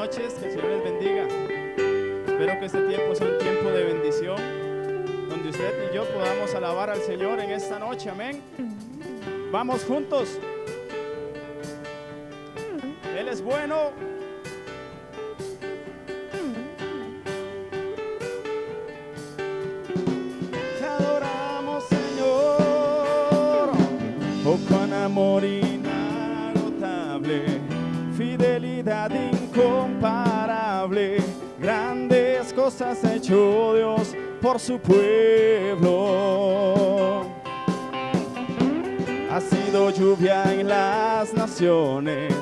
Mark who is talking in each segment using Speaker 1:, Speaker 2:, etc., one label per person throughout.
Speaker 1: noches, que el Señor les bendiga. Espero que este tiempo sea un tiempo de bendición, donde usted y yo podamos alabar al Señor en esta noche, amén. Vamos juntos. Él es bueno. Te adoramos, Señor. Oh, con amor inagotable, fidelidad incomparable, grandes cosas ha hecho Dios por su pueblo. Ha sido lluvia en las naciones,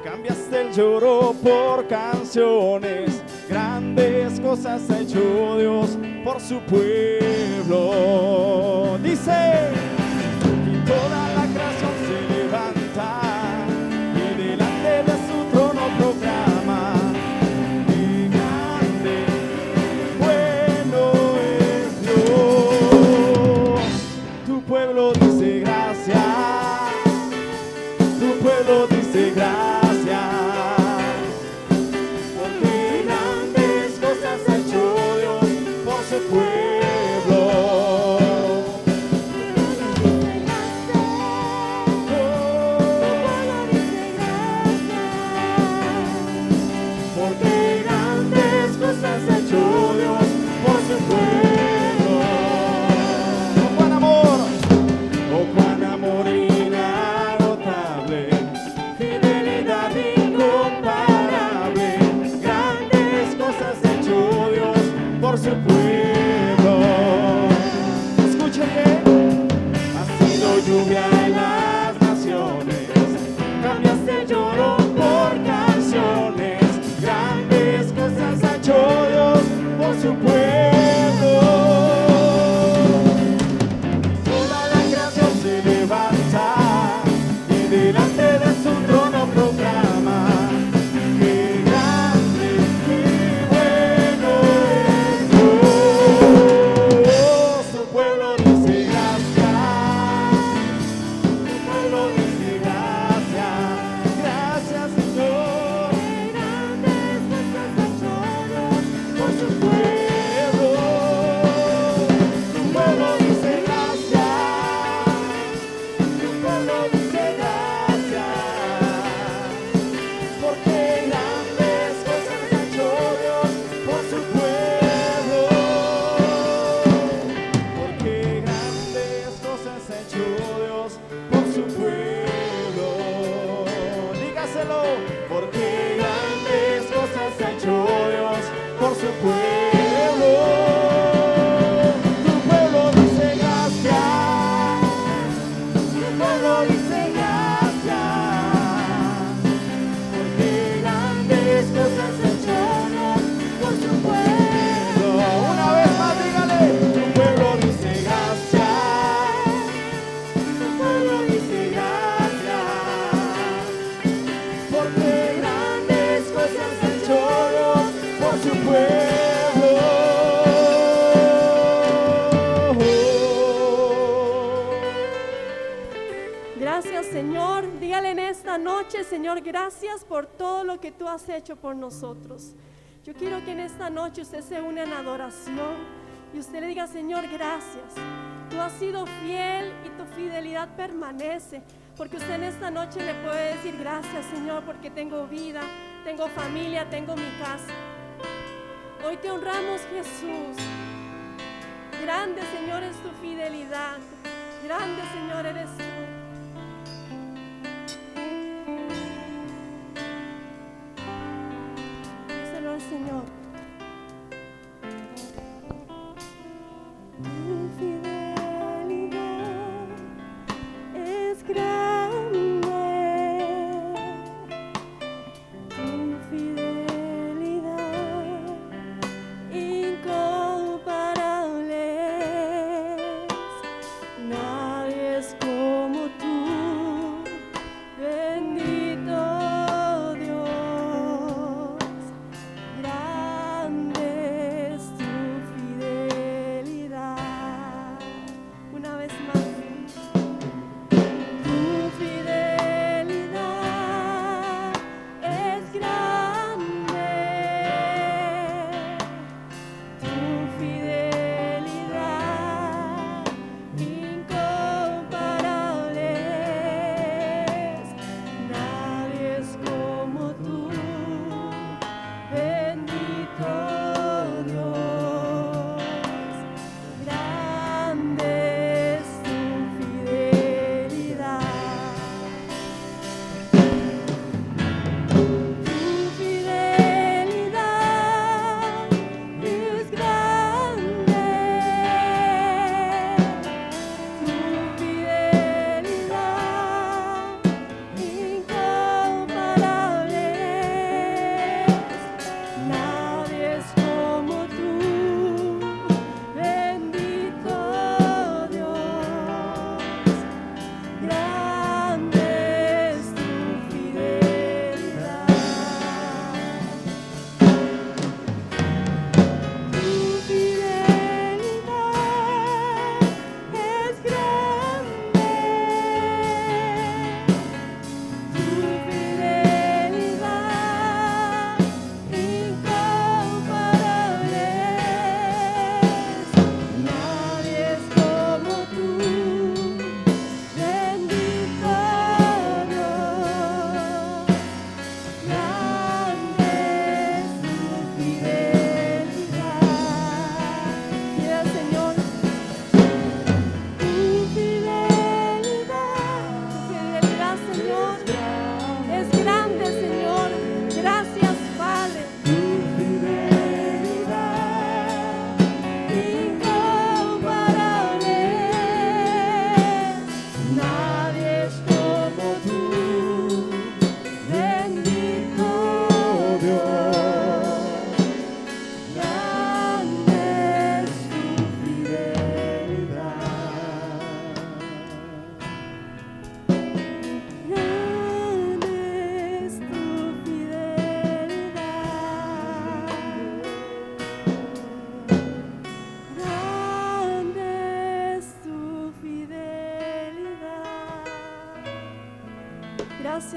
Speaker 1: cambiaste el lloro por canciones, grandes cosas ha hecho Dios por su pueblo. Dice, y toda la creación se levanta y delante de su trono proclama, qué grande, bueno es Dios. Tu pueblo dice gracias, tu pueblo dice gracias, porque grandes cosas ha hecho Dios por su pueblo. Porque grandes cosas ha hecho Dios por su pueblo. Oh, cuán amor, oh, cuán amor inagotable, fidelidad incomparable, grandes cosas ha hecho Dios por su pueblo. Escuchen que ha sido lluvia en las naciones, cambiaste el lloro por canciones, grandes cosas ha hecho Dios por su pueblo. Toda la creación se levanta y delante de su trono proclama, qué grande y bueno es Dios. Su pueblo dice gracias, su pueblo dice gracias, gracias Señor. Grandes cosas ha hecho Dios por su pueblo. Su pueblo dice gracias, su pueblo dice gracias, porque grandes cosas ha hecho Dios por su pueblo. Porque grandes cosas ha hecho Dios por su pueblo. Dígaselo, porque grandes cosas ha hecho Dios por su pueblo. Tu pueblo dice gracias, tu pueblo dice gracias, porque grandes cosas ha hecho Dios por su pueblo. Una vez más, dígale, tu pueblo dice gracias, tu pueblo dice gracias, porque grandes cosas ha hecho Dios por su pueblo.
Speaker 2: Gracias, Señor. Dígale en esta noche, Señor, gracias por todo lo que tú has hecho por nosotros. Yo quiero que en esta noche usted se une en adoración y usted le diga, Señor, gracias. Tú has sido fiel y tu fidelidad permanece, porque usted en esta noche le puede decir gracias, Señor, porque tengo vida, tengo familia, tengo mi casa. Hoy te honramos, Jesús. Grande, Señor, es tu fidelidad. Grande, Señor, eres tú. Díselo al Señor. Tu fidelidad es grande. Tu fidelidad incomparable. Nadie es como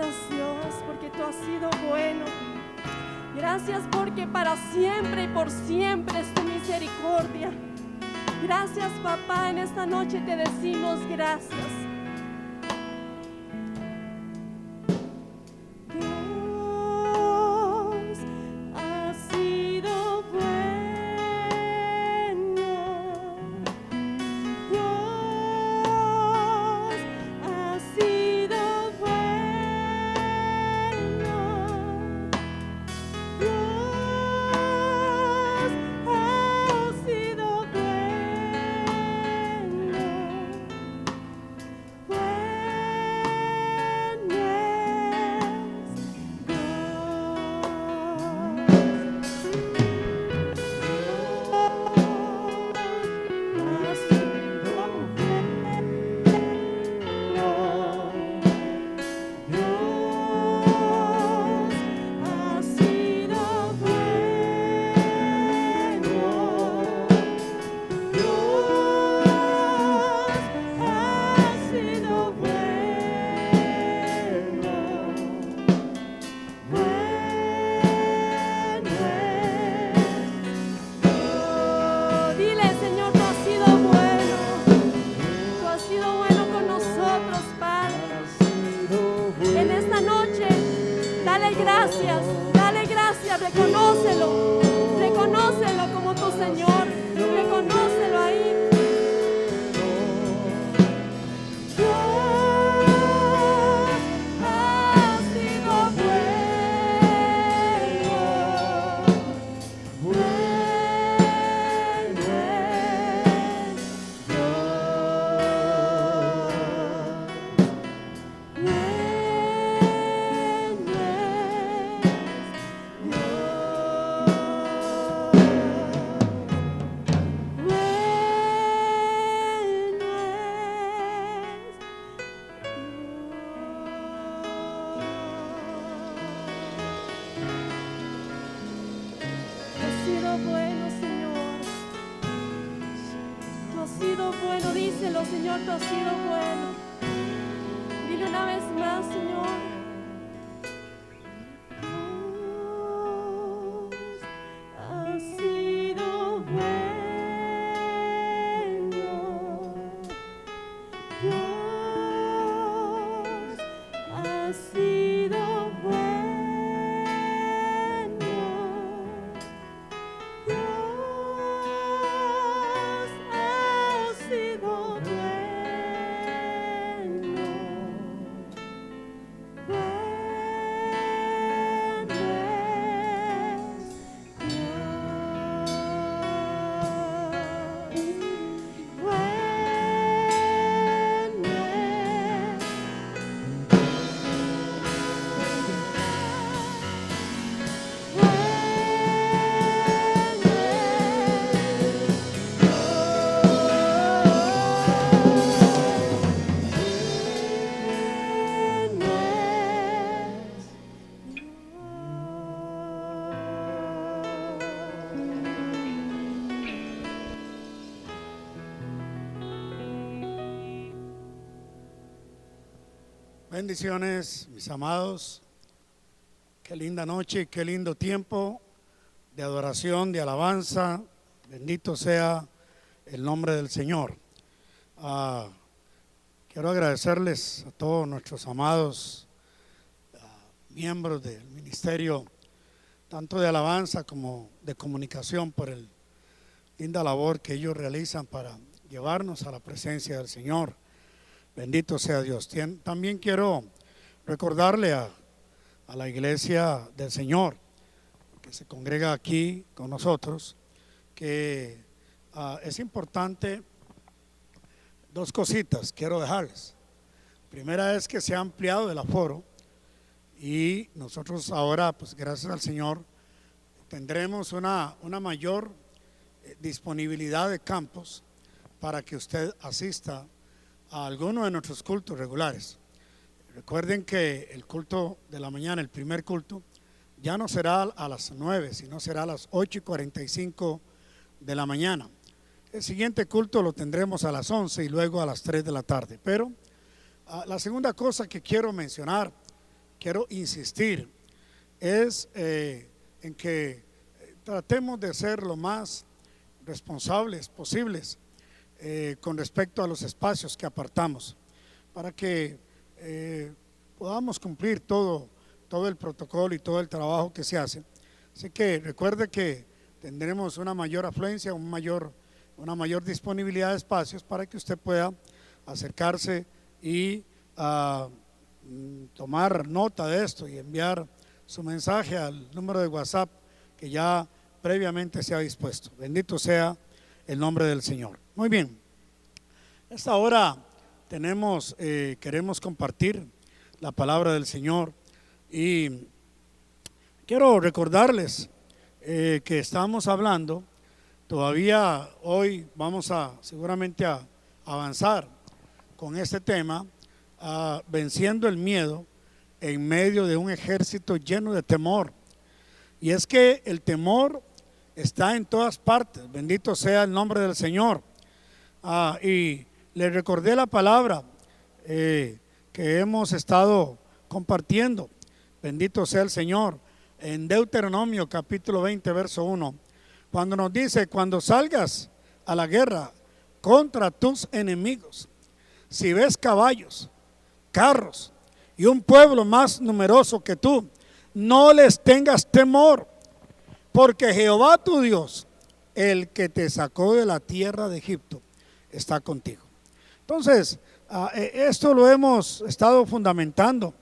Speaker 2: Gracias, Dios, porque tú has sido bueno. Gracias porque para siempre y por siempre es tu misericordia. Gracias, papá, en esta noche te decimos gracias. Dios ha sido bueno. Dios ha sido bueno. Dios ha sido Dile, Señor, tú has sido bueno. Tú has sido bueno con nosotros, Padre. En esta noche, dale gracias, reconócelo como tu Señor, reconócelo ahí. Dios ha sido bueno. Bueno, Señor, tú has sido bueno, díselo, Señor, tú has sido bueno. Dile una vez más, Señor. Dios ha sido bueno. Dios ha sido bueno.
Speaker 3: Bendiciones, mis amados. Qué linda noche, qué lindo tiempo de adoración, de alabanza. Bendito sea el nombre del Señor. Quiero agradecerles a todos nuestros amados miembros del ministerio, tanto de alabanza como de comunicación, por el linda labor que ellos realizan para llevarnos a la presencia del Señor. Bendito sea Dios. También quiero recordarle a la iglesia del Señor que se congrega aquí con nosotros que es importante dos cositas quiero dejarles. Primera es que se ha ampliado el aforo y nosotros ahora, pues gracias al Señor, tendremos una mayor disponibilidad de campos para que usted asista a alguno de nuestros cultos regulares. Recuerden que el culto de la mañana, el primer culto, ya no será a las 9, sino será a las 8:45 de la mañana. El siguiente culto lo tendremos a las 11 y luego a las 3 de la tarde. Pero la segunda cosa que quiero mencionar, quiero insistir es en que tratemos de ser lo más responsables posibles con respecto a los espacios que apartamos, para que podamos cumplir todo el protocolo y todo el trabajo que se hace. Así que recuerde que tendremos una mayor afluencia, una mayor disponibilidad de espacios para que usted pueda acercarse y tomar nota de esto y enviar su mensaje al número de WhatsApp que ya previamente se ha dispuesto. Bendito sea el nombre del Señor. Muy bien, esta hora queremos compartir la palabra del Señor y quiero recordarles que estamos hablando, todavía hoy vamos seguramente a avanzar con este tema, venciendo el miedo en medio de un ejército lleno de temor. Y es que el temor está en todas partes, bendito sea el nombre del Señor. Y le recordé la palabra que hemos estado compartiendo, bendito sea el Señor, en Deuteronomio capítulo 20 verso 1, cuando nos dice: cuando salgas a la guerra contra tus enemigos, si ves caballos, carros y un pueblo más numeroso que tú, no les tengas temor, porque Jehová tu Dios, el que te sacó de la tierra de Egipto, está contigo. Entonces, esto lo hemos estado fundamentando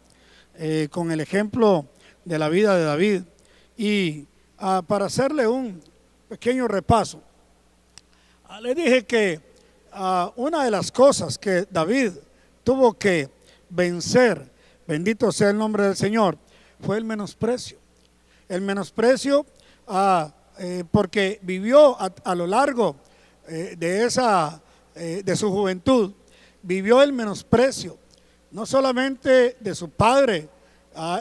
Speaker 3: con el ejemplo de la vida de David. Y para hacerle un pequeño repaso, le dije que una de las cosas que David tuvo que vencer, bendito sea el nombre del Señor, fue el menosprecio. El menosprecio porque vivió a lo largo de su juventud, vivió el menosprecio, no solamente de su padre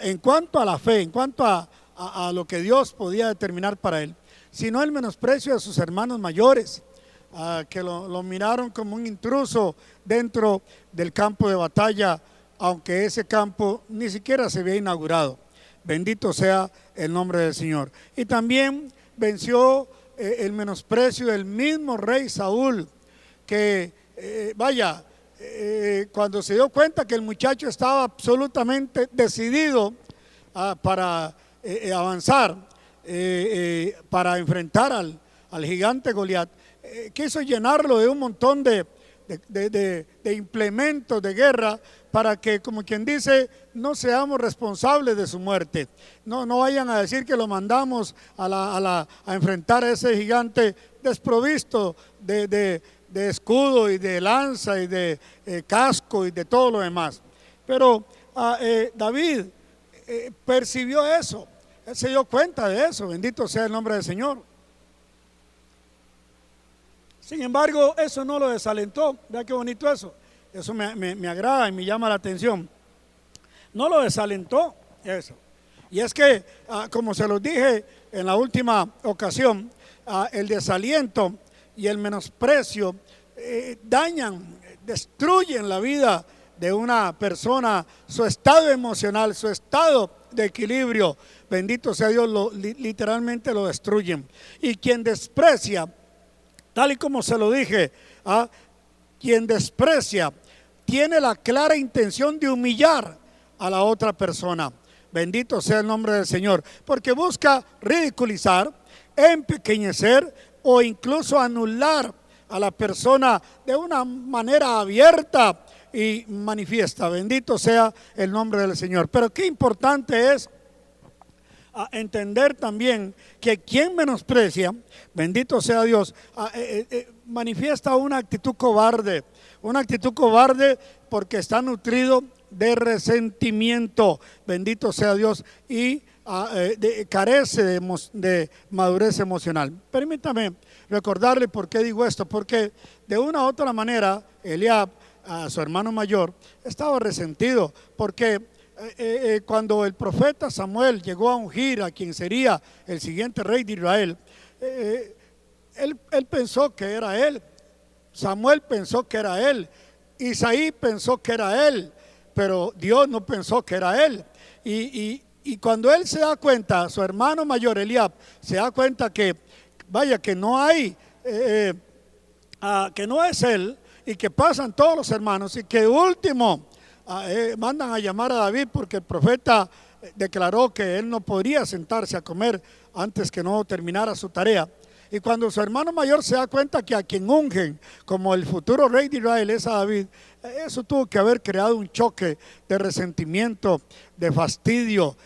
Speaker 3: en cuanto a la fe, en cuanto a lo que Dios podía determinar para él, sino el menosprecio de sus hermanos mayores, que lo miraron como un intruso dentro del campo de batalla, aunque ese campo ni siquiera se había inaugurado. Bendito sea el nombre del Señor. Y también venció el menosprecio del mismo rey Saúl, que cuando se dio cuenta que el muchacho estaba absolutamente decidido para avanzar, para enfrentar al gigante Goliat, quiso llenarlo de un montón de implementos de guerra, para que, como quien dice, no seamos responsables de su muerte. No vayan a decir que lo mandamos a enfrentar a ese gigante desprovisto de escudo y de lanza y de casco y de todo lo demás. Pero David percibió eso, él se dio cuenta de eso, bendito sea el nombre del Señor. Sin embargo, eso no lo desalentó. Vea qué bonito eso. Eso me agrada y me llama la atención. No lo desalentó eso. Y es que, como se los dije en la última ocasión, el desaliento y el menosprecio destruyen la vida de una persona, su estado emocional, su estado de equilibrio. Bendito sea Dios, literalmente lo destruyen. Y quien desprecia, tal y como se lo dije, quien desprecia tiene la clara intención de humillar a la otra persona. Bendito sea el nombre del Señor, porque busca ridiculizar, empequeñecer o incluso anular a la persona de una manera abierta y manifiesta. Bendito sea el nombre del Señor. Pero qué importante es entender también que quien menosprecia, bendito sea Dios, manifiesta una actitud cobarde porque está nutrido de resentimiento, bendito sea Dios, y carece de madurez emocional. Permítame recordarle por qué digo esto, porque de una u otra manera Eliab, su hermano mayor, estaba resentido, porque cuando el profeta Samuel llegó a ungir a quien sería el siguiente rey de Israel, él pensó que era él, Samuel pensó que era él, Isaí pensó que era él, pero Dios no pensó que era él. Y cuando él se da cuenta, su hermano mayor Eliab se da cuenta que, vaya, que no hay, que no es él, y que pasan todos los hermanos, y que último mandan a llamar a David porque el profeta declaró que él no podría sentarse a comer antes que no terminara su tarea. Y cuando su hermano mayor se da cuenta que a quien ungen como el futuro rey de Israel es a David, eso tuvo que haber creado un choque de resentimiento, de fastidio,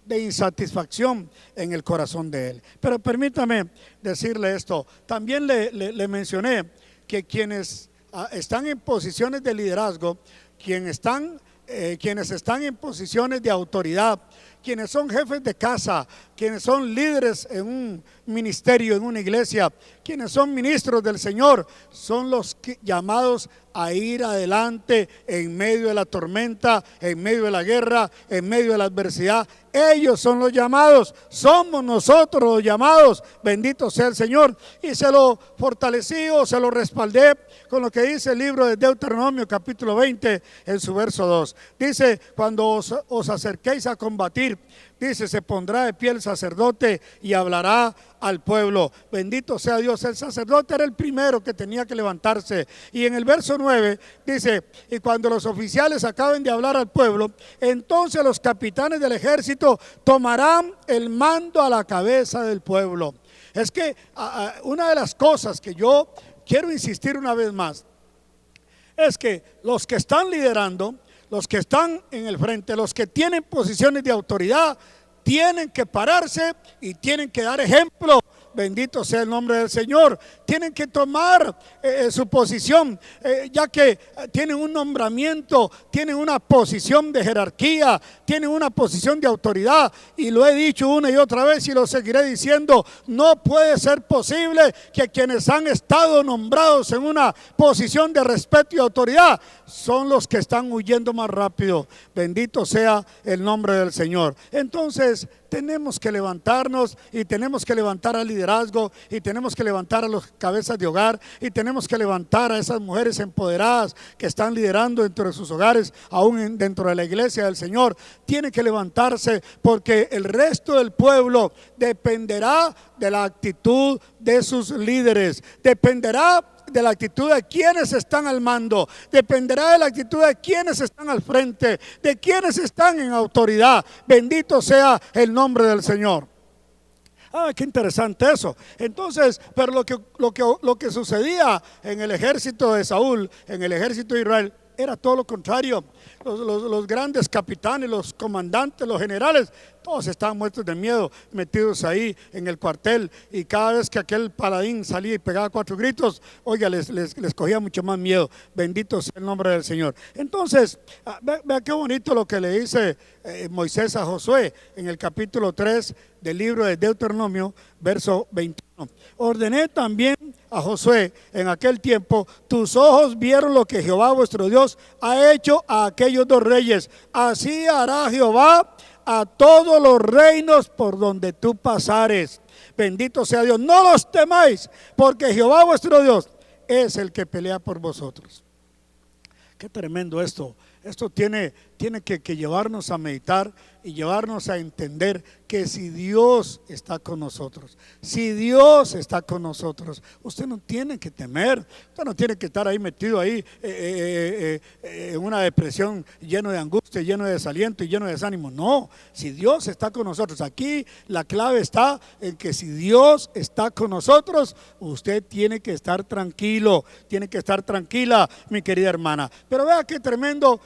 Speaker 3: de insatisfacción en el corazón de él. Pero permítame decirle esto, también le mencioné que quienes están en posiciones de liderazgo, quienes están en posiciones de autoridad, quienes son jefes de casa, quienes son líderes en un ministerio, en una iglesia, quienes son ministros del Señor, son los llamados a ir adelante en medio de la tormenta, en medio de la guerra, en medio de la adversidad. Ellos son los llamados, somos nosotros los llamados, bendito sea el Señor. Y se lo fortalecí o se lo respaldé con lo que dice el libro de Deuteronomio capítulo 20 en su verso 2. Dice, cuando os acerquéis a combatir, dice, se pondrá de pie el sacerdote y hablará al pueblo. Bendito sea Dios. El sacerdote era el primero que tenía que levantarse. Y en el verso 9 dice, y cuando los oficiales acaben de hablar al pueblo, entonces los capitanes del ejército tomarán el mando a la cabeza del pueblo. Es que una de las cosas que yo quiero insistir una vez más es que los que están liderando, los que están en el frente, los que tienen posiciones de autoridad, tienen que pararse y tienen que dar ejemplo. Bendito sea el nombre del Señor. Tienen que tomar su posición, ya que tienen un nombramiento, tienen una posición de jerarquía, tienen una posición de autoridad. Y lo he dicho una y otra vez y lo seguiré diciendo: no puede ser posible que quienes han estado nombrados en una posición de respeto y autoridad son los que están huyendo más rápido. Bendito sea el nombre del Señor. Entonces tenemos que levantarnos y tenemos que levantar al liderazgo y tenemos que levantar a los cabezas de hogar y tenemos que levantar a esas mujeres empoderadas que están liderando dentro de sus hogares, aún dentro de la iglesia del Señor. Tienen que levantarse porque el resto del pueblo dependerá de la actitud de sus líderes, dependerá de la actitud de quienes están al mando, dependerá de la actitud de quienes están al frente, de quienes están en autoridad. Bendito sea el nombre del Señor. Qué interesante eso. Entonces, pero lo que sucedía en el ejército de Saúl, en el ejército de Israel, era todo lo contrario. Los grandes capitanes, los comandantes, los generales, todos estaban muertos de miedo, metidos ahí en el cuartel, y cada vez que aquel paladín salía y pegaba 4 gritos, oiga, les cogía mucho más miedo. Bendito sea el nombre del Señor. Entonces, vea qué bonito lo que le dice Moisés a Josué en el capítulo 3 del libro de Deuteronomio, verso 21. Ordené también a Josué en aquel tiempo: tus ojos vieron lo que Jehová vuestro Dios ha hecho a aquellos 2 reyes. Así hará Jehová a todos los reinos por donde tú pasares. Bendito sea Dios. No los temáis, porque Jehová vuestro Dios es el que pelea por vosotros. Qué tremendo esto. Esto tiene que llevarnos a meditar y llevarnos a entender que si Dios está con nosotros, si Dios está con nosotros, usted no tiene que temer, usted no tiene que estar ahí metido ahí en una depresión, lleno de angustia, lleno de desaliento y lleno de desánimo. No, si Dios está con nosotros, aquí la clave está en que si Dios está con nosotros, usted tiene que estar tranquilo, tiene que estar tranquila, mi querida hermana. Pero vea qué tremendo,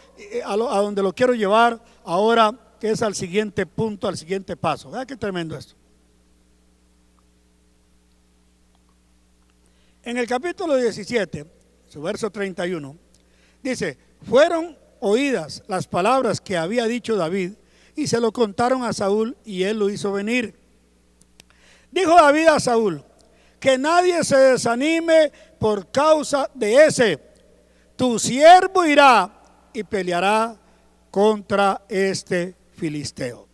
Speaker 3: a donde lo quiero llevar ahora, que es al siguiente punto, al siguiente paso. Vea qué tremendo esto. En el capítulo 17, su verso 31, dice: fueron oídas las palabras que había dicho David y se lo contaron a Saúl y él lo hizo venir. Dijo David a Saúl: que nadie se desanime por causa de ese, tu siervo irá y peleará contra este filisteo.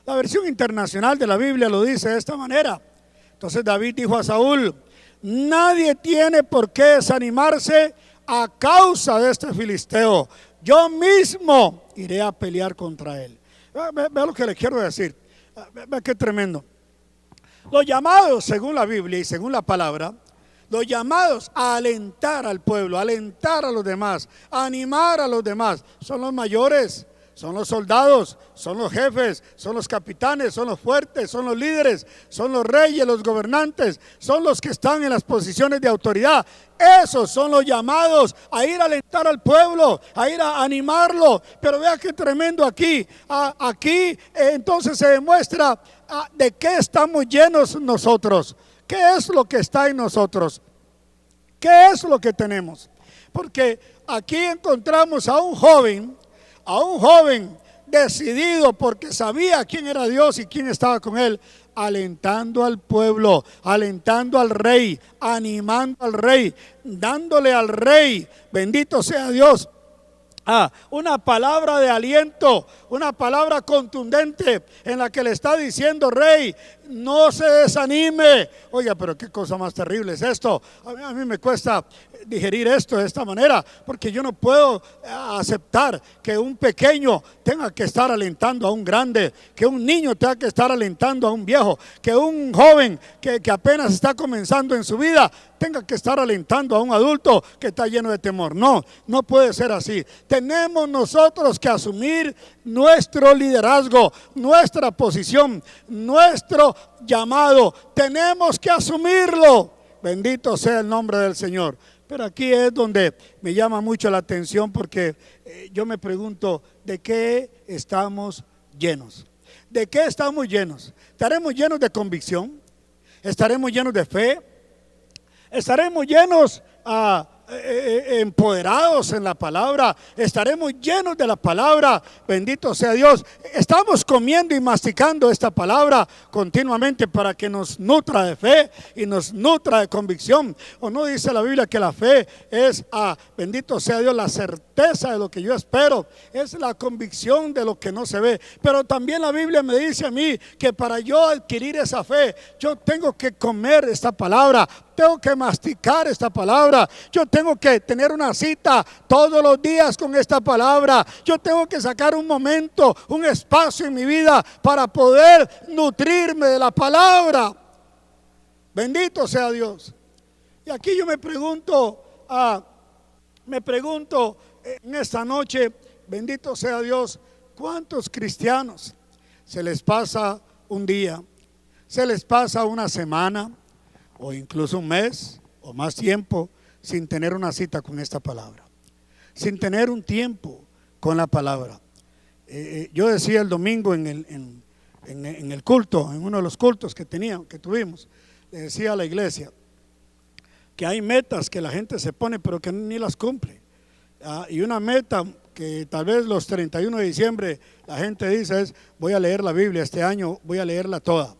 Speaker 3: La versión internacional de la Biblia lo dice de esta manera. Entonces David dijo a Saúl: nadie tiene por qué desanimarse a causa de este filisteo. yo mismo iré a pelear contra él. Vea lo que le quiero decir. Vea qué tremendo. Los llamados, según la Biblia y según la palabra, los llamados a alentar al pueblo, a alentar a los demás, a animar a los demás, son los mayores, son los soldados, son los jefes, son los capitanes, son los fuertes, son los líderes, son los reyes, los gobernantes, son los que están en las posiciones de autoridad. Esos son los llamados a ir a alentar al pueblo, a ir a animarlo. Pero vea qué tremendo aquí. Aquí entonces se demuestra de qué estamos llenos nosotros. ¿Qué es lo que está en nosotros? ¿Qué es lo que tenemos? Porque aquí encontramos a un joven decidido, porque sabía quién era Dios y quién estaba con él, alentando al pueblo, alentando al rey, animando al rey, dándole al rey, bendito sea Dios, una palabra de aliento, una palabra contundente en la que le está diciendo: rey, no se desanime. Oiga, pero qué cosa más terrible es esto. A mí me cuesta digerir esto de esta manera, porque yo no puedo aceptar que un pequeño tenga que estar alentando a un grande, que un niño tenga que estar alentando a un viejo, que un joven que apenas está comenzando en su vida tenga que estar alentando a un adulto que está lleno de temor. No, no puede ser así. Tenemos nosotros que asumir nuestro liderazgo, nuestra posición, nuestro llamado. Tenemos que asumirlo. Bendito sea el nombre del Señor. Pero aquí es donde me llama mucho la atención, porque yo me pregunto, ¿de qué estamos llenos? ¿De qué estamos llenos? ¿Estaremos llenos de convicción? ¿Estaremos llenos de fe? ¿Estaremos llenos empoderados en la palabra? ¿Estaremos llenos de la palabra? Bendito sea Dios. Estamos comiendo y masticando esta palabra continuamente para que nos nutra de fe y nos nutra de convicción. ¿O no dice la Biblia que la fe es, bendito sea Dios, la certeza de lo que yo espero? Es la convicción de lo que no se ve. Pero también la Biblia me dice a mí que para yo adquirir esa fe, yo tengo que comer esta palabra, tengo que masticar esta palabra, yo tengo que tener una cita todos los días con esta palabra, yo tengo que sacar un momento, un espacio en mi vida para poder nutrirme de la palabra. Bendito sea Dios. Y aquí yo me pregunto en esta noche, bendito sea Dios, ¿cuántos cristianos se les pasa un día, se les pasa una semana, o incluso un mes o más tiempo sin tener una cita con esta palabra, sin tener un tiempo con la palabra? Yo decía el domingo en el culto, en uno de los cultos que tuvimos, le decía a la iglesia que hay metas que la gente se pone pero que ni las cumple. Y una meta que tal vez los 31 de diciembre la gente dice es: voy a leer la Biblia este año, voy a leerla toda.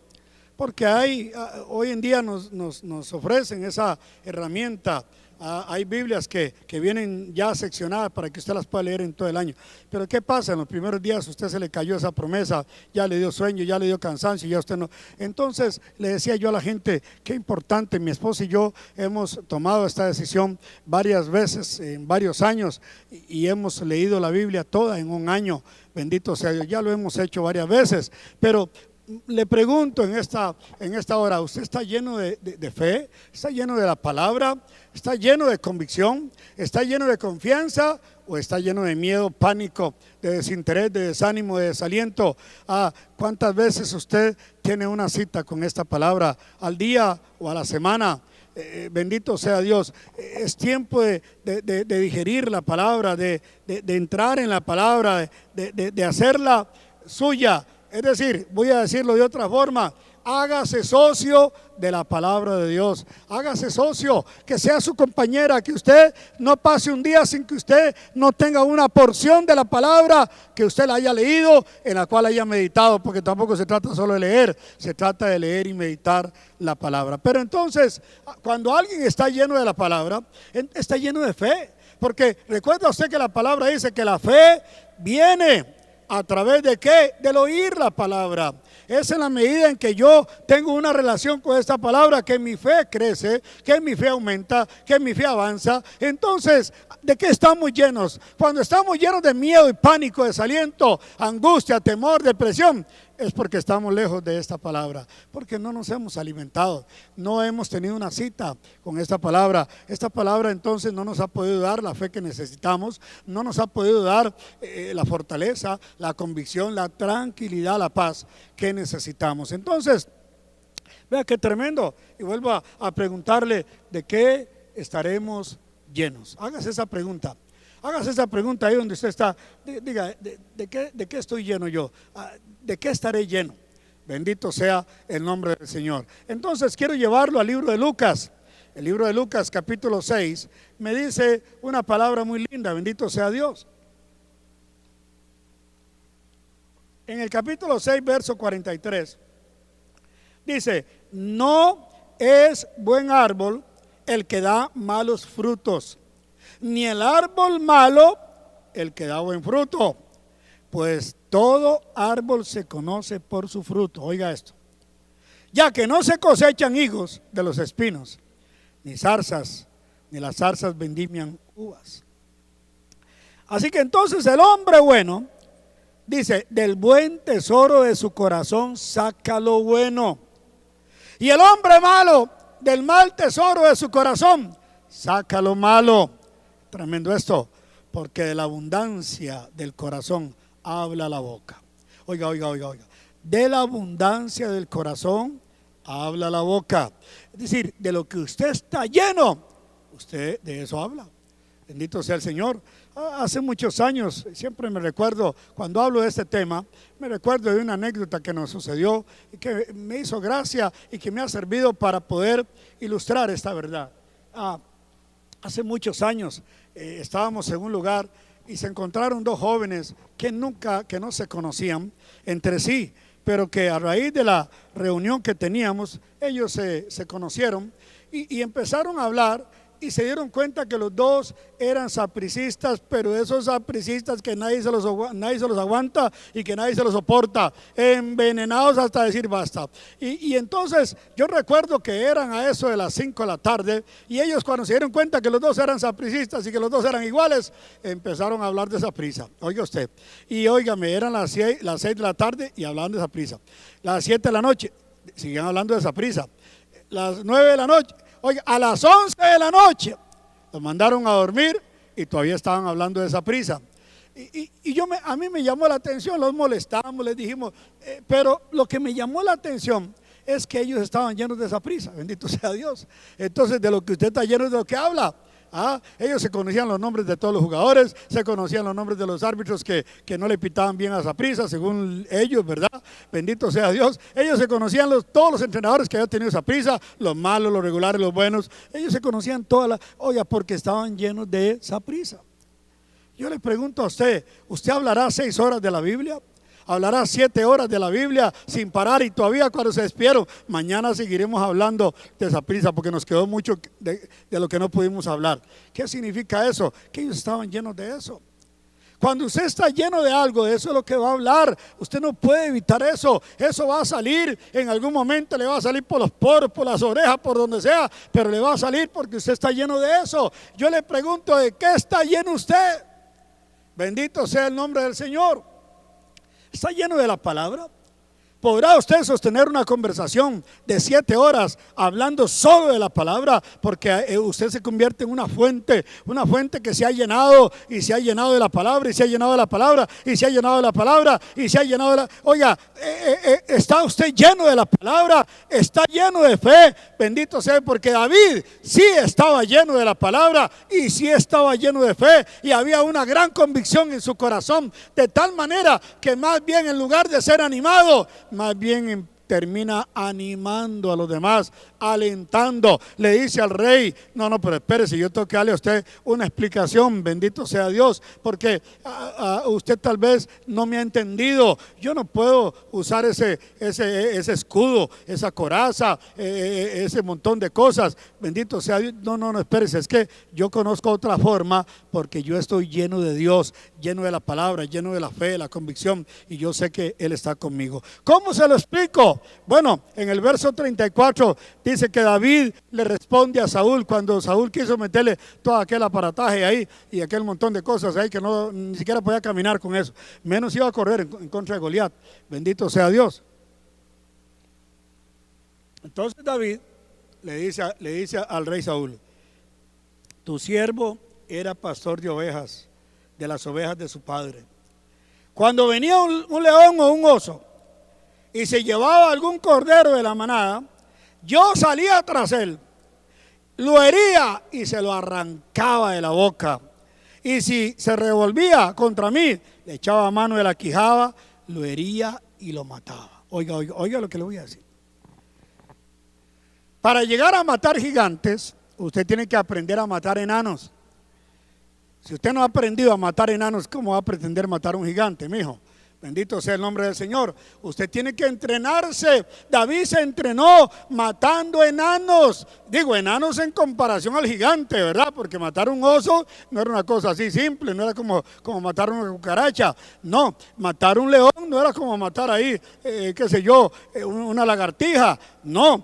Speaker 3: Porque hoy en día nos ofrecen esa herramienta. Hay Biblias que vienen ya seccionadas para que usted las pueda leer en todo el año. Pero ¿qué pasa? En los primeros días a usted se le cayó esa promesa, ya le dio sueño, ya le dio cansancio, ya usted no. Entonces le decía yo a la gente, qué importante, mi esposa y yo hemos tomado esta decisión varias veces, en varios años, y hemos leído la Biblia toda en un año. Bendito sea Dios, ya lo hemos hecho varias veces, pero le pregunto en esta hora, ¿usted está lleno de fe? ¿Está lleno de la palabra? ¿Está lleno de convicción? ¿Está lleno de confianza? ¿O está lleno de miedo, pánico, de desinterés, de desánimo, de desaliento? ¿Cuántas veces usted tiene una cita con esta palabra al día o a la semana? Bendito sea Dios. Es tiempo de digerir la palabra, de entrar en la palabra, de hacerla suya. Es decir, voy a decirlo de otra forma: hágase socio de la palabra de Dios, hágase socio, que sea su compañera, que usted no pase un día sin que usted no tenga una porción de la palabra que usted la haya leído, en la cual haya meditado, porque tampoco se trata solo de leer, se trata de leer y meditar la palabra. Pero entonces, cuando alguien está lleno de la palabra, está lleno de fe, porque recuerda usted que la palabra dice que la fe viene ¿a través de qué? Del oír la palabra. Es en la medida en que yo tengo una relación con esta palabra que mi fe crece, que mi fe aumenta, que mi fe avanza. Entonces, ¿de qué estamos llenos? Cuando estamos llenos de miedo y pánico, desaliento, angustia, temor, depresión, es porque estamos lejos de esta palabra, porque no nos hemos alimentado, no hemos tenido una cita con esta palabra. Esta palabra entonces no nos ha podido dar la fe que necesitamos, no nos ha podido dar la fortaleza, la convicción, la tranquilidad, la paz que necesitamos. Entonces, vea qué tremendo. Y vuelvo a preguntarle, ¿de qué estaremos llenos? Hágase esa pregunta. Hágase esa pregunta ahí donde usted está. Diga, ¿de qué estoy lleno yo? ¿De qué estaré lleno? Bendito sea el nombre del Señor. Entonces quiero llevarlo al libro de Lucas. El libro de Lucas capítulo 6 me dice una palabra muy linda. Bendito sea Dios. En el capítulo 6 verso 43 dice: no es buen árbol el que da malos frutos, ni el árbol malo el que da buen fruto, pues todo árbol se conoce por su fruto. Oiga esto: ya que no se cosechan higos de los espinos, ni zarzas, ni las zarzas vendimian uvas. Así que entonces el hombre bueno, dice, del buen tesoro de su corazón saca lo bueno, y el hombre malo, del mal tesoro de su corazón saca lo malo. Tremendo esto, porque de la abundancia del corazón habla la boca. Oiga, de la abundancia del corazón habla la boca. Es decir, de lo que usted está lleno, usted de eso habla. Bendito sea el Señor. Hace muchos años, siempre me recuerdo, cuando hablo de este tema, me recuerdo de una anécdota que nos sucedió y que me hizo gracia y que me ha servido para poder ilustrar esta verdad. Hace muchos años estábamos en un lugar y se encontraron dos jóvenes que no se conocían entre sí, pero que a raíz de la reunión que teníamos, ellos se conocieron y empezaron a hablar. Y se dieron cuenta que los dos eran sapricistas, pero esos sapricistas que nadie se los aguanta y que nadie se los soporta, envenenados hasta decir basta. Y entonces yo recuerdo que eran a eso de las 5 de la tarde, y ellos, cuando se dieron cuenta que los dos eran sapricistas y que los dos eran iguales, empezaron a hablar de saprissa. Oiga usted, y óigame, eran las 6 de la tarde y hablaban de saprissa. Las 7 de la noche, siguen hablando de saprissa. Las 9 de la noche. Oiga, a las 11 de la noche los mandaron a dormir y todavía estaban hablando de esa prisa. A mí me llamó la atención, los molestamos, les dijimos, pero lo que me llamó la atención es que ellos estaban llenos de esa prisa. Bendito sea Dios. Entonces, de lo que usted está lleno es de lo que habla. Ellos se conocían los nombres de todos los jugadores, se conocían los nombres de los árbitros que no le pitaban bien a Saprissa, según ellos, ¿verdad? Bendito sea Dios. Ellos se conocían todos los entrenadores que había tenido Saprissa, los malos, los regulares, los buenos. Ellos se conocían porque estaban llenos de Saprissa. Yo le pregunto a usted, ¿usted hablará 6 horas de la Biblia? Hablará 7 horas de la Biblia sin parar, y todavía cuando se despidieron, mañana seguiremos hablando de Saprissa porque nos quedó mucho de lo que no pudimos hablar. ¿Qué significa eso? Que ellos estaban llenos de eso. Cuando usted está lleno de algo, de eso es lo que va a hablar. Usted no puede evitar eso. Eso va a salir en algún momento, le va a salir por los poros, por las orejas, por donde sea, pero le va a salir porque usted está lleno de eso. Yo le pregunto, ¿de qué está lleno usted? Bendito sea el nombre del Señor. ¿Está lleno de la palabra? ¿Podrá usted sostener una conversación de 7 horas hablando solo de la palabra? Porque usted se convierte en una fuente que se ha llenado y se ha llenado de la palabra y se ha llenado de la palabra y se ha llenado de la palabra y se ha llenado de la... Oiga, ¿está usted lleno de la palabra? ¿Está lleno de fe? Bendito sea, porque David sí estaba lleno de la palabra y sí estaba lleno de fe y había una gran convicción en su corazón, de tal manera que más bien en lugar de ser animado, más bien termina animando a los demás, alentando. Le dice al rey, no, pero espérese, yo tengo que darle a usted una explicación, bendito sea Dios, porque usted tal vez no me ha entendido. Yo no puedo usar ese escudo, esa coraza, ese montón de cosas. Bendito sea Dios. No, espérese, es que yo conozco otra forma, porque yo estoy lleno de Dios, lleno de la palabra, lleno de la fe, la convicción, y yo sé que Él está conmigo. ¿Cómo se lo explico? Bueno, en el verso 34 dice que David le responde a Saúl cuando Saúl quiso meterle todo aquel aparataje ahí y aquel montón de cosas ahí que ni siquiera podía caminar con eso, menos iba a correr en contra de Goliat. Bendito sea Dios. Entonces David le dice al rey Saúl: tu siervo era pastor de ovejas, de las ovejas de su padre. Cuando venía un león o un oso y se llevaba algún cordero de la manada, yo salía tras él, lo hería y se lo arrancaba de la boca. Y si se revolvía contra mí, le echaba mano de la quijada, lo hería y lo mataba. Oiga lo que le voy a decir. Para llegar a matar gigantes, usted tiene que aprender a matar enanos. Si usted no ha aprendido a matar enanos, ¿cómo va a pretender matar a un gigante, mijo? Bendito sea el nombre del Señor. Usted tiene que entrenarse. David se entrenó matando enanos. Digo, enanos en comparación al gigante, ¿verdad? Porque matar un oso no era una cosa así simple, no era como matar una cucaracha. No, matar un león no era como matar ahí, qué sé yo, una lagartija. No,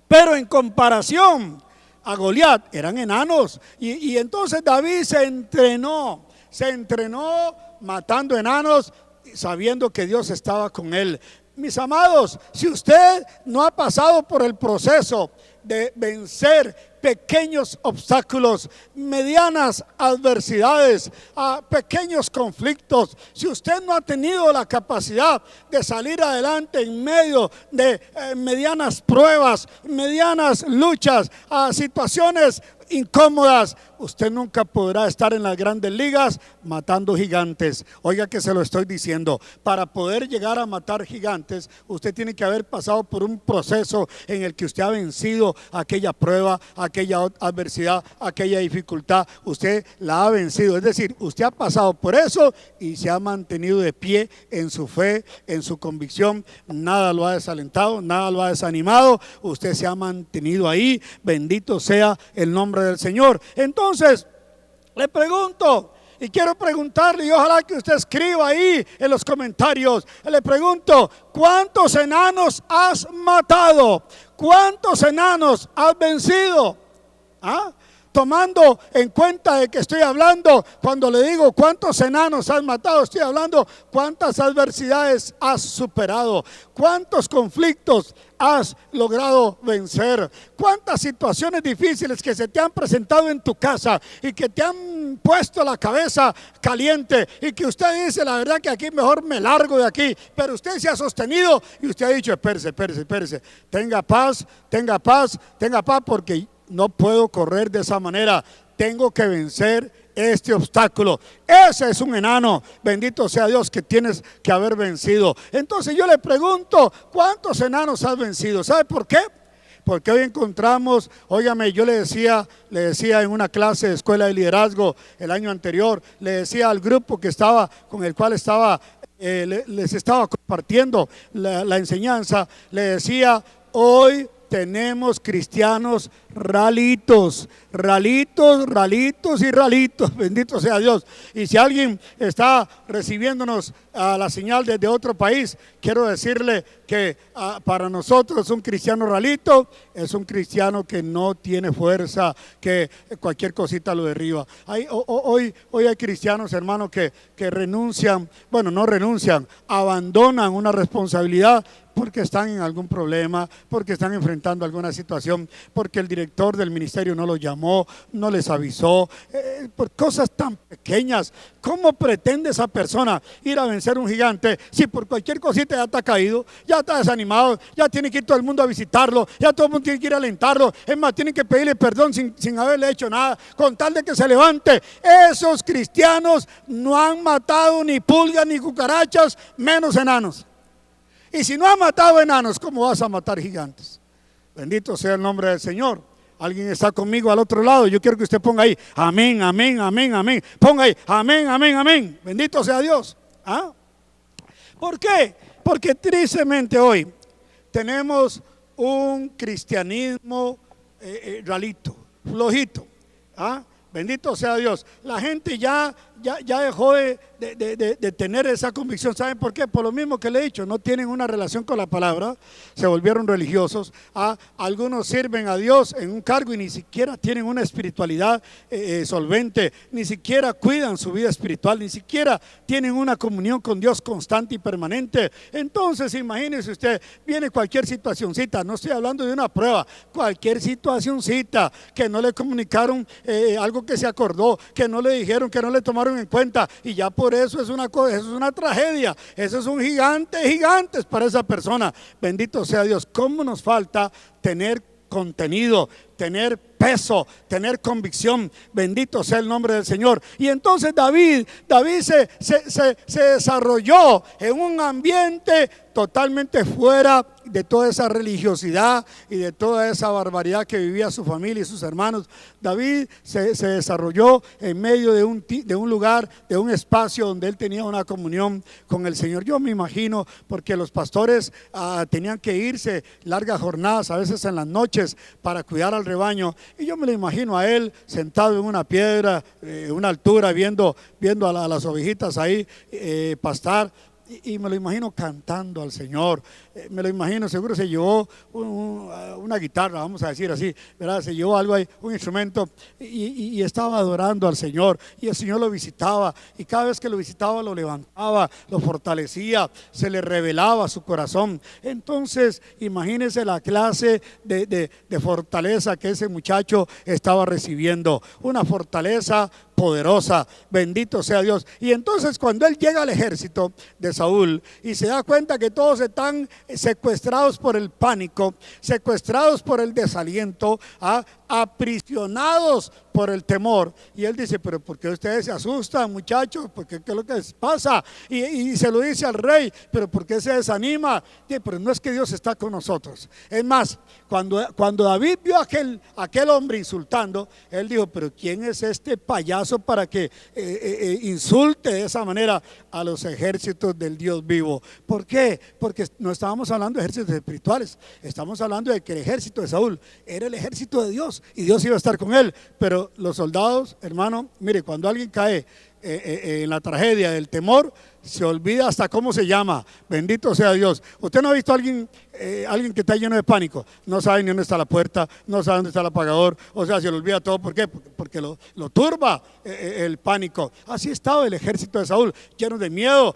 Speaker 3: pero en comparación a Goliat eran enanos. Y entonces David se entrenó matando enanos, sabiendo que Dios estaba con él. Mis amados, si usted no ha pasado por el proceso de vencer pequeños obstáculos, medianas adversidades, pequeños conflictos, si usted no ha tenido la capacidad de salir adelante en medio de medianas pruebas, medianas luchas, situaciones incómodas, usted nunca podrá estar en las grandes ligas matando gigantes. Oiga que se lo estoy diciendo. Para poder llegar a matar gigantes, usted tiene que haber pasado por un proceso en el que usted ha vencido aquella prueba, aquella adversidad, aquella dificultad. Usted la ha vencido, es decir, usted ha pasado por eso y se ha mantenido de pie en su fe, en su convicción. Nada lo ha desalentado, nada lo ha desanimado. Usted se ha mantenido ahí. Bendito sea el nombre del Señor. Entonces, le pregunto, y quiero preguntarle, y ojalá que usted escriba ahí en los comentarios, le pregunto: ¿cuántos enanos has matado? ¿Cuántos enanos has vencido? Tomando en cuenta de que estoy hablando, cuando le digo cuántos enanos has matado, estoy hablando cuántas adversidades has superado, cuántos conflictos has logrado vencer, cuántas situaciones difíciles que se te han presentado en tu casa y que te han puesto la cabeza caliente y que usted dice: la verdad que aquí mejor me largo de aquí, pero usted se ha sostenido y usted ha dicho: espérese, tenga paz, porque no puedo correr de esa manera, tengo que vencer este obstáculo. Ese es un enano, bendito sea Dios, que tienes que haber vencido. Entonces yo le pregunto: ¿cuántos enanos has vencido? ¿Sabe por qué? Porque hoy encontramos, óigame, yo le decía en una clase de escuela de liderazgo el año anterior, le decía al grupo con el cual les estaba compartiendo la enseñanza, le decía: hoy tenemos cristianos ralitos, bendito sea Dios. Y si alguien está recibiéndonos a la señal desde otro país, quiero decirle que para nosotros un cristiano ralito es un cristiano que no tiene fuerza, que cualquier cosita lo derriba. Hoy hay cristianos, hermanos, que renuncian, no renuncian, abandonan una responsabilidad porque están en algún problema, porque están enfrentando alguna situación, porque el director del ministerio no los llamó, no les avisó, por cosas tan pequeñas. ¿Cómo pretende esa persona ir a vencer un gigante si por cualquier cosita ya está caído, ya está desanimado, ya tiene que ir todo el mundo a visitarlo, ya todo el mundo tiene que ir a alentarlo? Es más, tienen que pedirle perdón sin haberle hecho nada, con tal de que se levante. Esos cristianos no han matado ni pulgas ni cucarachas, menos enanos. Y si no has matado enanos, ¿cómo vas a matar gigantes? Bendito sea el nombre del Señor. Alguien está conmigo al otro lado. Yo quiero que usted ponga ahí, amén, amén, amén, amén. Ponga ahí, amén, amén, amén. Bendito sea Dios. ¿Ah? ¿Por qué? Porque tristemente hoy tenemos un cristianismo ralito, flojito. ¿Ah? Bendito sea Dios. La gente ya dejó de tener esa convicción. ¿Saben por qué? Por lo mismo que le he dicho, no tienen una relación con la palabra, se volvieron religiosos. Algunos sirven a Dios en un cargo y ni siquiera tienen una espiritualidad solvente, ni siquiera cuidan su vida espiritual, ni siquiera tienen una comunión con Dios constante y permanente. Entonces imagínese usted, viene cualquier situacioncita, no estoy hablando de una prueba, cualquier situacioncita que no le comunicaron algo que se acordó, que no le dijeron, que no le tomaron en cuenta, y ya por eso es una cosa, eso es una tragedia, eso es un gigante, gigantes para esa persona. Bendito sea Dios. ¿Cómo nos falta tener contenido, tener peso, tener convicción? Bendito sea el nombre del Señor. Y entonces David se desarrolló en un ambiente totalmente fuera de toda esa religiosidad y de toda esa barbaridad que vivía su familia y sus hermanos. David se desarrolló en medio de un lugar, de un espacio donde él tenía una comunión con el Señor. Yo me imagino, porque los pastores tenían que irse largas jornadas, a veces en las noches, para cuidar al rebaño, y yo me lo imagino a él sentado en una piedra, una altura, viendo a las ovejitas ahí pastar. Y me lo imagino cantando al Señor. Me lo imagino, seguro se llevó una guitarra, vamos a decir así, ¿verdad? Se llevó algo ahí, un instrumento, y estaba adorando al Señor. Y el Señor lo visitaba, y cada vez que lo visitaba lo levantaba, lo fortalecía, se le revelaba su corazón. Entonces imagínense la clase de fortaleza que ese muchacho estaba recibiendo, una fortaleza poderosa. Bendito sea Dios. Y entonces cuando él llega al ejército de Saúl y se da cuenta que todos están secuestrados por el pánico, secuestrados por el desaliento, aprisionados por el temor, y él dice: pero ¿por qué ustedes se asustan, muchachos? ¿Por qué es lo que les pasa? Y se lo dice al rey: pero ¿por qué se desanima? Dice: pero no es que Dios está con nosotros. Es más, cuando David vio a aquel hombre insultando, él dijo: pero ¿quién es este payaso para que insulte de esa manera a los ejércitos del Dios vivo? ¿Por qué? Porque no estábamos hablando de ejércitos espirituales, estamos hablando de que el ejército de Saúl era el ejército de Dios, y Dios iba a estar con él. Pero los soldados, hermano, mire, cuando alguien cae en la tragedia del temor, se olvida hasta cómo se llama. Bendito sea Dios. Usted no ha visto a alguien que está lleno de pánico, no sabe ni dónde está la puerta, no sabe dónde está el apagador, o sea, se le olvida todo. ¿Por qué? Porque lo turba el pánico. Así estaba el ejército de Saúl, lleno de miedo,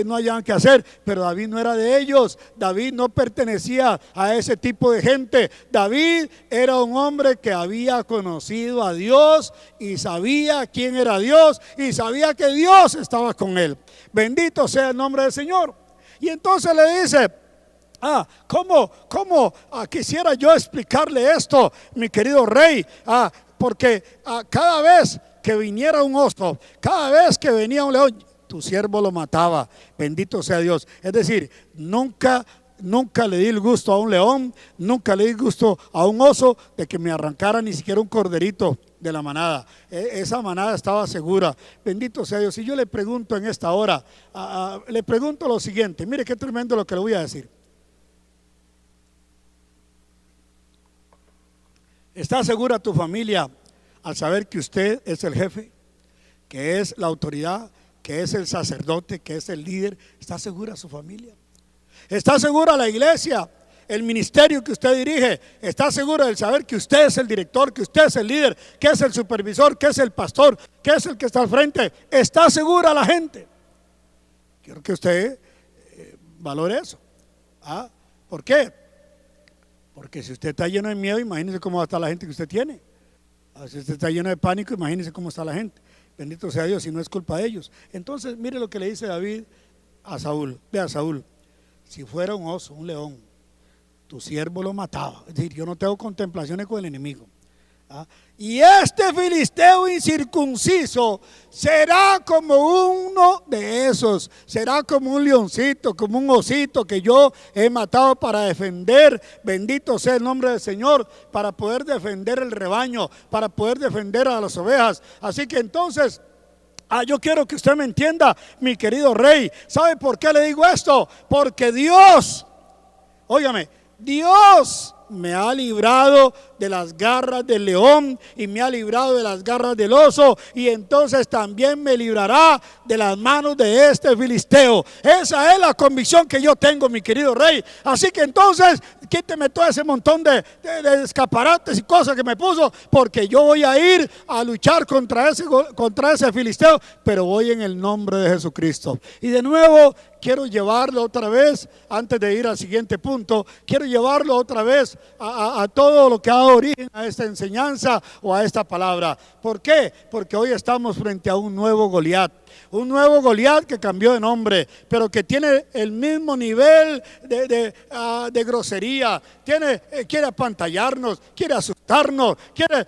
Speaker 3: no hallaban qué hacer. Pero David no era de ellos. David no pertenecía a ese tipo de gente. David era un hombre que había conocido a Dios y sabía quién era Dios, y sabía que Dios estaba con él. Bendito sea el nombre del Señor. Y entonces le dice: ¿cómo quisiera yo explicarle esto, mi querido rey? Porque cada vez que viniera un oso, cada vez que venía un león, tu siervo lo mataba. Bendito sea Dios. Es decir, nunca le di el gusto a un león, nunca le di el gusto a un oso de que me arrancara ni siquiera un corderito de la manada. Esa manada estaba segura. Bendito sea Dios. Y yo le pregunto en esta hora, le pregunto lo siguiente. Mire qué tremendo lo que le voy a decir. ¿Está segura tu familia al saber que usted es el jefe, que es la autoridad, que es el sacerdote, que es el líder? ¿Está segura su familia? ¿Está segura la iglesia, el ministerio que usted dirige? ¿Está segura del saber que usted es el director, que usted es el líder, que es el supervisor, que es el pastor, que es el que está al frente? ¿Está segura la gente? Quiero que usted valore eso. ¿Por qué? Porque si usted está lleno de miedo, imagínese cómo va a estar la gente que usted tiene. Si usted está lleno de pánico, imagínese cómo está la gente. Bendito sea Dios, y no es culpa de ellos. Entonces mire lo que le dice David a Saúl. Vea, Saúl: si fuera un oso, un león, tu siervo lo mataba. Es decir, yo no tengo contemplaciones con el enemigo. ¿ah? Y este filisteo incircunciso será como uno de esos, será como un leoncito, como un osito que yo he matado para defender, bendito sea el nombre del Señor, para poder defender el rebaño, para poder defender a las ovejas. Así que entonces, yo quiero que usted me entienda, mi querido rey. ¿Sabe por qué le digo esto? Porque Dios, óigame, Dios me ha librado de las garras del león y me ha librado de las garras del oso, y entonces también me librará de las manos de este filisteo. Esa es la convicción que yo tengo, mi querido rey. Así que entonces quíteme todo ese montón de escaparates y cosas que me puso, porque yo voy a ir a luchar contra ese filisteo, pero voy en el nombre de Jesucristo. Y de nuevo quiero llevarlo otra vez, antes de ir al siguiente punto, quiero llevarlo otra vez a todo lo que ha dado origen a esta enseñanza o a esta palabra. ¿Por qué? Porque hoy estamos frente a un nuevo Goliat. Un nuevo Goliat que cambió de nombre, pero que tiene el mismo nivel de grosería. Quiere apantallarnos, quiere asustarnos, quiere,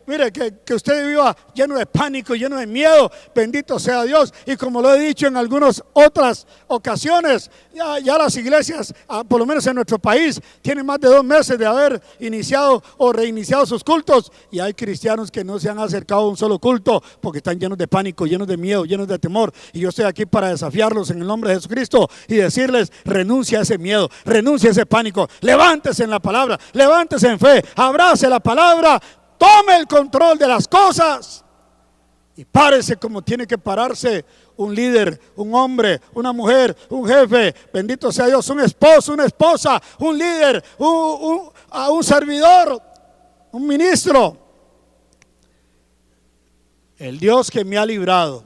Speaker 3: mire, que usted viva lleno de pánico, lleno de miedo. Bendito sea Dios. Y como lo he dicho en algunas otras ocasiones, ya las iglesias, por lo menos en nuestro país, tienen más de 2 meses de haber iniciado o reiniciado sus cultos, y hay cristianos que no se han acercado a un solo culto porque están llenos de pánico, llenos de miedo, llenos de temor. Y yo estoy aquí para desafiarlos en el nombre de Jesucristo y decirles: renuncia a ese miedo, renuncia a ese pánico, levántese en la palabra, levántese en fe, abrace la palabra, tome el control de las cosas y párese como tiene que pararse un líder, un hombre, una mujer, un jefe, bendito sea Dios, un esposo, una esposa, un líder, un servidor, un ministro. El Dios que me ha librado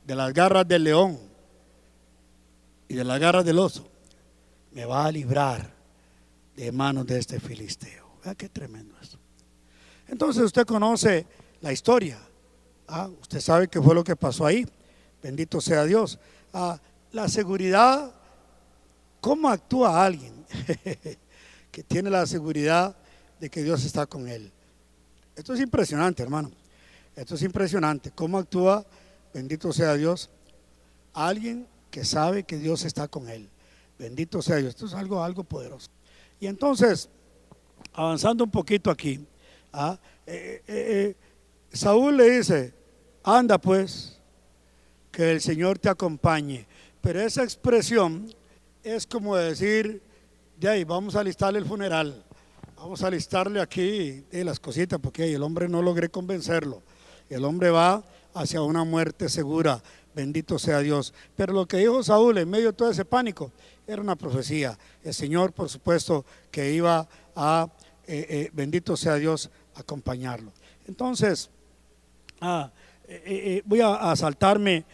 Speaker 3: de las garras del león y de las garras del oso, me va a librar de manos de este filisteo. Vea qué tremendo esto. Entonces usted conoce la historia. Usted sabe qué fue lo que pasó ahí. Bendito sea Dios. La seguridad, ¿cómo actúa alguien que tiene la seguridad de que Dios está con él? Esto es impresionante, hermano. Esto es impresionante. ¿Cómo actúa, bendito sea Dios, alguien que sabe que Dios está con él? Bendito sea Dios. Esto es algo poderoso. Y entonces, avanzando un poquito aquí, Saúl le dice: anda pues, que el Señor te acompañe. Pero esa expresión es como decir: de ahí, vamos a alistarle el funeral, vamos a alistarle aquí las cositas, porque el hombre no logré convencerlo. El hombre va hacia una muerte segura, bendito sea Dios. Pero lo que dijo Saúl en medio de todo ese pánico era una profecía. El Señor, por supuesto, que iba a, bendito sea Dios, acompañarlo. Entonces, voy a saltarme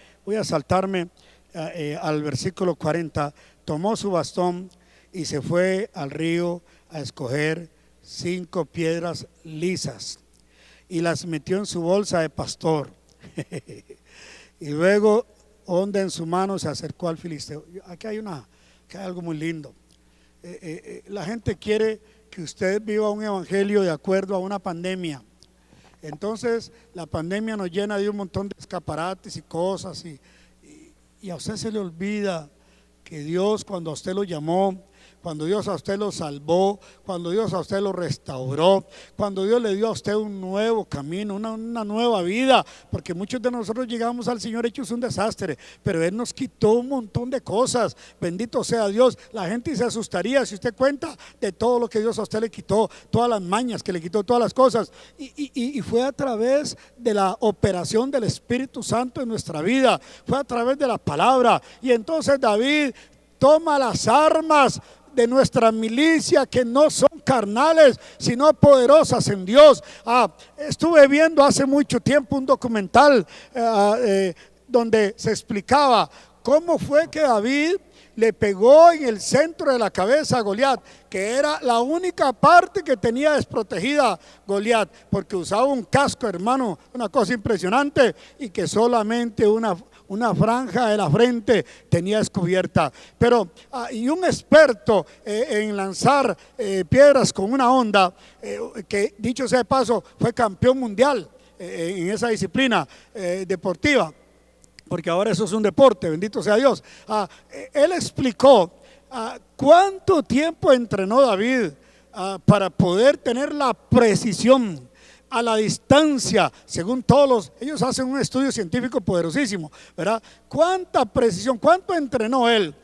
Speaker 3: al versículo 40. Tomó su bastón y se fue al río a escoger 5 piedras lisas y las metió en su bolsa de pastor. Y luego, honda en su mano, se acercó al filisteo. Aquí hay algo muy lindo. La gente quiere que usted viva un evangelio de acuerdo a una pandemia. Entonces la pandemia nos llena de un montón de escaparates y cosas, y a usted se le olvida que Dios, cuando a usted lo llamó, cuando Dios a usted lo salvó, cuando Dios a usted lo restauró, cuando Dios le dio a usted un nuevo camino, una nueva vida, porque muchos de nosotros llegamos al Señor hechos un desastre, pero Él nos quitó un montón de cosas. Bendito sea Dios. La gente se asustaría si usted cuenta de todo lo que Dios a usted le quitó, todas las mañas que le quitó, todas las cosas, y fue a través de la operación del Espíritu Santo en nuestra vida, fue a través de la palabra. Y entonces David toma las armas de nuestra milicia, que no son carnales sino poderosas en Dios. Estuve viendo hace mucho tiempo un documental donde se explicaba cómo fue que David le pegó en el centro de la cabeza a Goliat, que era la única parte que tenía desprotegida Goliat, porque usaba un casco, hermano, una cosa impresionante, y que solamente una franja de la frente tenía descubierta. Pero, y un experto en lanzar piedras con una onda, que dicho sea de paso, fue campeón mundial en esa disciplina deportiva, porque ahora eso es un deporte, bendito sea Dios. Él explicó cuánto tiempo entrenó David para poder tener la precisión a la distancia, según ellos hacen un estudio científico poderosísimo, ¿verdad? Cuánta precisión, cuánto entrenó él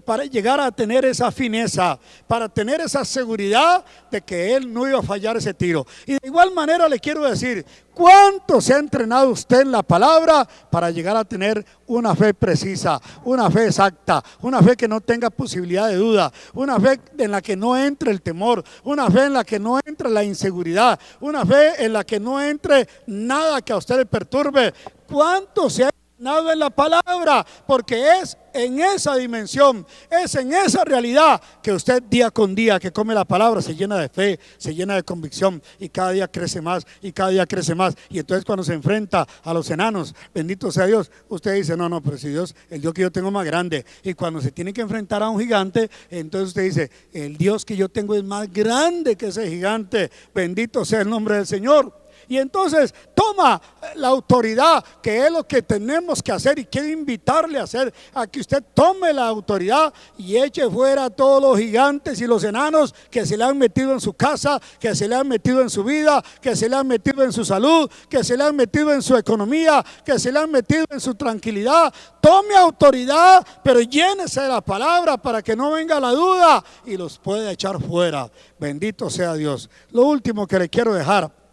Speaker 3: para llegar a tener esa fineza, para tener esa seguridad de que él no iba a fallar ese tiro. Y de igual manera le quiero decir, ¿cuánto se ha entrenado usted en la palabra para llegar a tener una fe precisa, una fe exacta, una fe que no tenga posibilidad de duda, una fe en la que no entre el temor, una fe en la que no entre la inseguridad, una fe en la que no entre nada que a usted le perturbe? ¿Cuánto se ha entrenado en la palabra? Porque es en esa dimensión, es en esa realidad que usted día con día que come la palabra se llena de fe, se llena de convicción, y cada día crece más y cada día crece más. Y entonces cuando se enfrenta a los enanos, bendito sea Dios, usted dice, no, pero si Dios, el Dios que yo tengo es más grande. Y cuando se tiene que enfrentar a un gigante, entonces usted dice, el Dios que yo tengo es más grande que ese gigante, bendito sea el nombre del Señor. Y entonces toma la autoridad, que es lo que tenemos que hacer, y quiero invitarle a hacer, a que usted tome la autoridad y eche fuera a todos los gigantes y los enanos que se le han metido en su casa, que se le han metido en su vida, que se le han metido en su salud, que se le han metido en su economía, que se le han metido en su tranquilidad. Tome autoridad, pero llénese de la palabra para que no venga la duda y los pueda echar fuera. Bendito sea Dios. Lo último que le quiero dejar.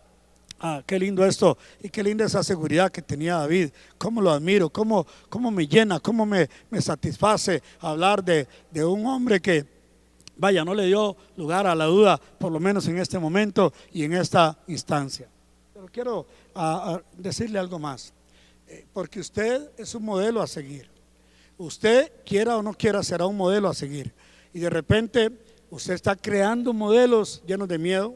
Speaker 3: Qué lindo esto, y qué linda esa seguridad que tenía David. Cómo lo admiro, cómo me llena, cómo me satisface hablar de un hombre que, vaya, no le dio lugar a la duda, por lo menos en este momento y en esta instancia. Pero quiero decirle algo más, porque usted es un modelo a seguir. Usted, quiera o no quiera, será un modelo a seguir. Y de repente usted está creando modelos llenos de miedo,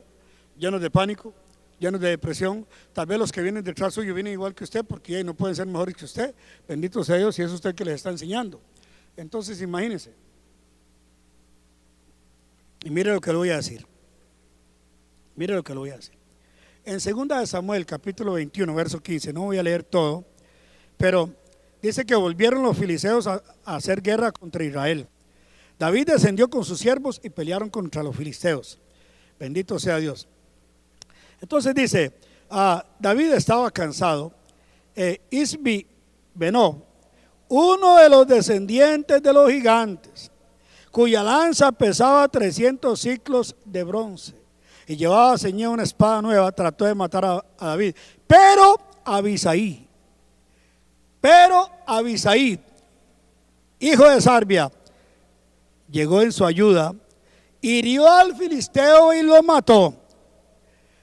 Speaker 3: llenos de pánico, llenos de depresión. Tal vez los que vienen detrás suyo vienen igual que usted, porque no pueden ser mejores que usted. Bendito sea Dios, y es usted que les está enseñando. Entonces imagínense, y mire lo que le voy a decir. Mire lo que le voy a decir. En 2 de Samuel, capítulo 21, verso 15, no voy a leer todo, pero dice que volvieron los filisteos a hacer guerra contra Israel. David descendió con sus siervos y pelearon contra los filisteos. Bendito sea Dios. Entonces dice, David estaba cansado. Isbi Benob, uno de los descendientes de los gigantes, cuya lanza pesaba 300 ciclos de bronce y llevaba ceñida una espada nueva, trató de matar a David. Pero Abisai, hijo de Sarbia, llegó en su ayuda, hirió al filisteo y lo mató.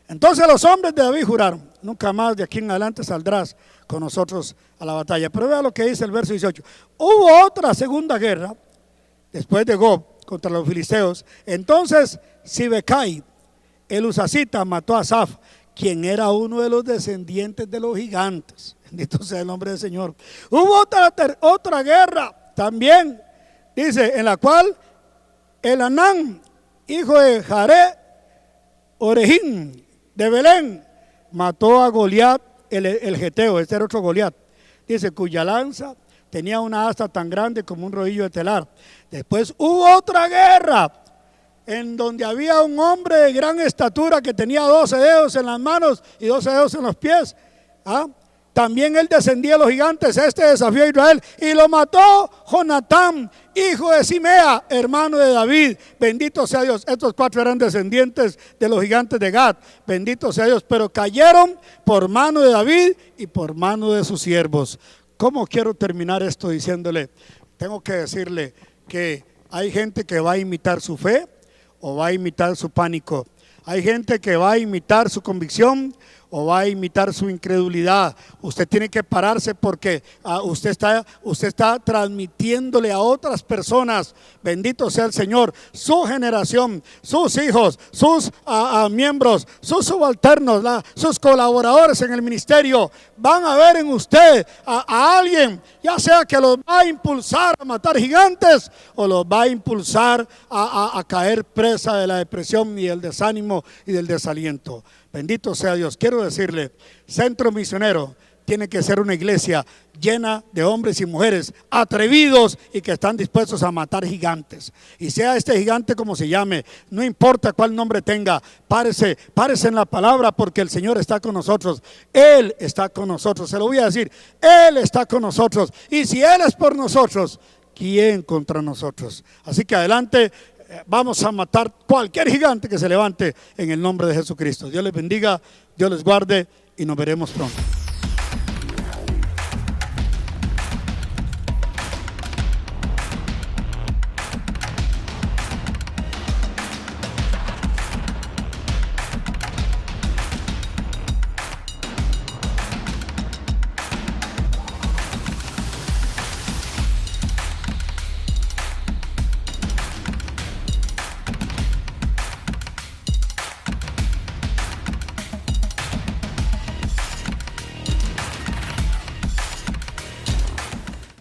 Speaker 3: Entonces los hombres de David juraron, nunca más de aquí en adelante saldrás con nosotros a la batalla. Pero vea lo que dice el verso 18. Hubo otra segunda guerra después de Gob contra los filisteos. Entonces Sibecai, el Usacita, mató a Asaf, quien era uno de los descendientes de los gigantes. Bendito sea el nombre del Señor. Hubo otra guerra también, dice, en la cual Elanán, hijo de Jaré Orejín de Belén, mató a Goliat el geteo. Este era otro Goliat, dice, cuya lanza tenía una asta tan grande como un rodillo de telar. Después hubo otra guerra en donde había un hombre de gran estatura que tenía 12 dedos en las manos y 12 dedos en los pies. También él descendía a los gigantes. Este desafió a Israel y lo mató Jonatán, hijo de Simea, hermano de David. Bendito sea Dios. Estos 4 eran descendientes de los gigantes de Gad. Bendito sea Dios. Pero cayeron por mano de David y por mano de sus siervos. ¿Cómo quiero terminar esto diciéndole? Tengo que decirle que hay gente que va a imitar su fe o va a imitar su pánico. Hay gente que va a imitar su convicción o va a imitar su incredulidad. Usted tiene que pararse porque usted está transmitiéndole a otras personas, bendito sea el Señor, su generación, sus hijos, sus miembros, sus subalternos, sus colaboradores en el ministerio. Van a ver en usted a alguien, ya sea que los va a impulsar a matar gigantes o los va a impulsar a caer presa de la depresión y del desánimo y del desaliento. Bendito sea Dios. Quiero decirle, Centro Misionero tiene que ser una iglesia llena de hombres y mujeres atrevidos y que están dispuestos a matar gigantes. Y sea este gigante como se llame, no importa cuál nombre tenga, párese en la palabra, porque el Señor está con nosotros. Él está con nosotros. Se lo voy a decir, Él está con nosotros. Y si Él es por nosotros, ¿quién contra nosotros? Así que adelante. Vamos a matar cualquier gigante que se levante en el nombre de Jesucristo. Dios les bendiga, Dios les guarde y nos veremos pronto.